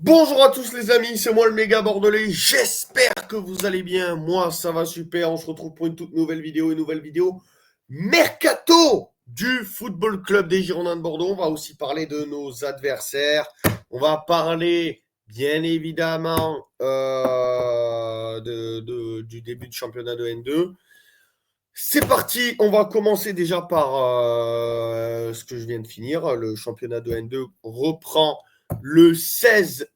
Bonjour à tous les amis, c'est moi le méga bordelais, j'espère que vous allez bien, moi ça va super, on se retrouve pour une toute nouvelle vidéo, Mercato du Football Club des Girondins de Bordeaux. On va aussi parler de nos adversaires, on va parler bien évidemment du début de championnat de N2. C'est parti, on va commencer déjà par ce que je viens de finir. Le championnat de N2 reprend le 16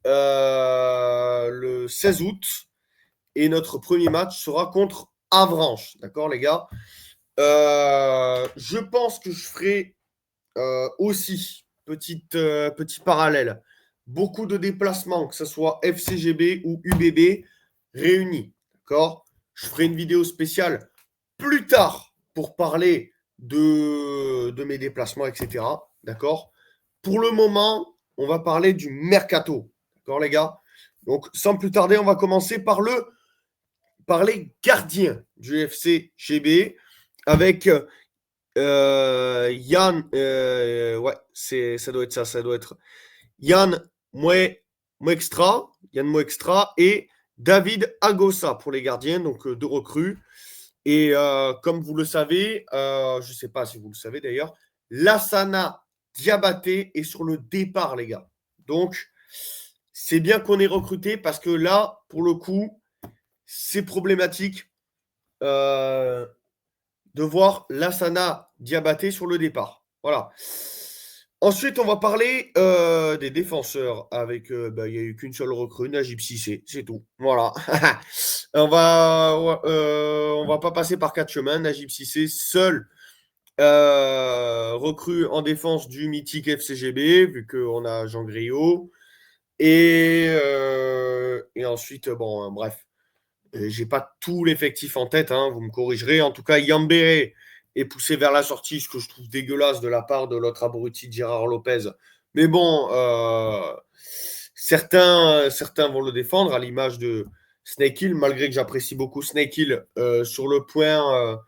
août et notre premier match sera contre Avranches. D'accord les gars. Je pense que je ferai aussi, petit parallèle, beaucoup de déplacements, que ce soit FCGB ou UBB réunis. D'accord. Je ferai une vidéo spéciale plus tard pour parler de mes déplacements, etc. D'accord. Pour le moment, on va parler du mercato. D'accord, les gars. Donc, sans plus tarder, on va commencer par les gardiens du FC GB avec Yann. Ouais, ça doit être ça. Ça doit être Yann Moextra et David Agossa pour les gardiens, donc deux recrues. Et comme vous le savez, je ne sais pas si vous le savez d'ailleurs, Lassana Diabaté est sur le départ, les gars. Donc, c'est bien qu'on ait recruté parce que là, pour le coup, c'est problématique de voir Lassana Diabaté sur le départ. Voilà. Ensuite, on va parler des défenseurs avec, il n'y a eu qu'une seule recrue, Najib Sissé, c'est tout. Voilà. on va pas passer par quatre chemins. Najib Sissé, seul recrue en défense du mythique FCGB, vu qu'on a Jean Griot. Et ensuite, bon, bref, j'ai pas tout l'effectif en tête, hein, vous me corrigerez. En tout cas, Yambéré est poussé vers la sortie, ce que je trouve dégueulasse de la part de l'autre abruti de Gérard Lopez. Mais bon, certains vont le défendre, à l'image de Snake Hill, malgré que j'apprécie beaucoup Snake Hill sur le point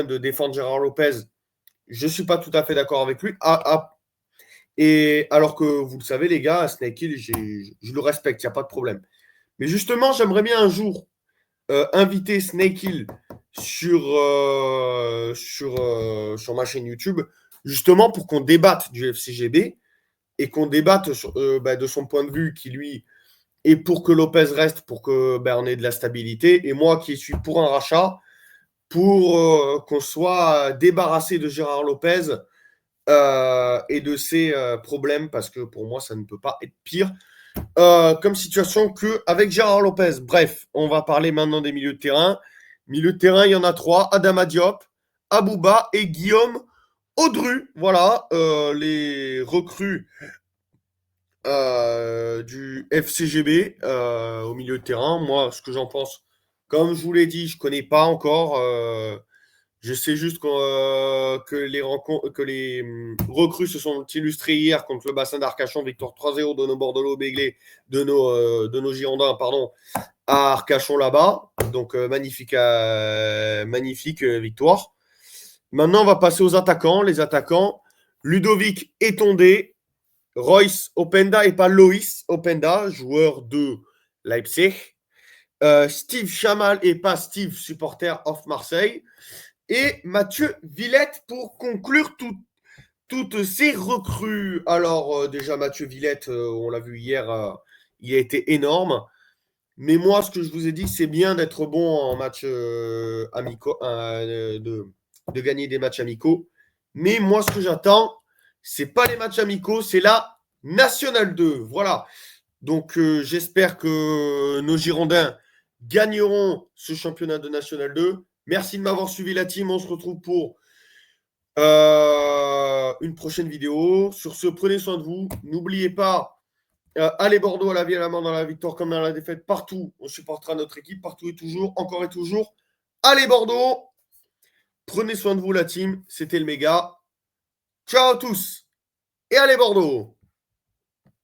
de défendre Gérard Lopez. Je ne suis pas tout à fait d'accord avec lui. Et alors que vous le savez, les gars, Snake Hill, je le respecte, il n'y a pas de problème. Mais justement, j'aimerais bien un jour inviter Snake Hill sur ma chaîne YouTube, justement pour qu'on débatte du FCGB et qu'on débatte de son point de vue qui, lui, est pour que Lopez reste, pour que on ait de la stabilité, et moi qui suis pour un rachat, pour qu'on soit débarrassé de Gérard Lopez et de ses problèmes, parce que pour moi, ça ne peut pas être pire comme situation qu'avec Gérard Lopez. Bref, on va parler maintenant des milieux de terrain. Milieu de terrain, il y en a trois. Adama Diop, Abouba et Guillaume Audru. Voilà, les recrues du FCGB au milieu de terrain. Moi, ce que j'en pense, comme je vous l'ai dit, je ne connais pas encore. Je sais juste que les recrues se sont illustrées hier contre le bassin d'Arcachon, victoire 3-0 de nos Bordelais Béglés, de nos Girondins, pardon, à Arcachon là-bas. Donc magnifique victoire. Maintenant, on va passer aux attaquants. Les attaquants, Ludovic Etondé, Royce Openda et pas Loïs Openda, joueur de Leipzig. Steve Chamal et pas Steve, supporter of Marseille. Et Mathieu Villette pour conclure toutes ces recrues. Alors déjà Mathieu Villette, on l'a vu hier, il a été énorme. Mais moi, ce que je vous ai dit, c'est bien d'être bon en match amicaux, de gagner des matchs amicaux. Mais moi, ce que j'attends, c'est pas les matchs amicaux, c'est la Nationale 2. Voilà. Donc j'espère que nos Girondins gagneront ce championnat de National 2. Merci de m'avoir suivi la team. On se retrouve pour une prochaine vidéo. Sur ce, prenez soin de vous. N'oubliez pas, allez Bordeaux à la vie et à la mort, dans la victoire comme dans la défaite. Partout, on supportera notre équipe. Partout et toujours, encore et toujours. Allez Bordeaux. Prenez soin de vous la team. C'était le méga. Ciao à tous. Et allez Bordeaux.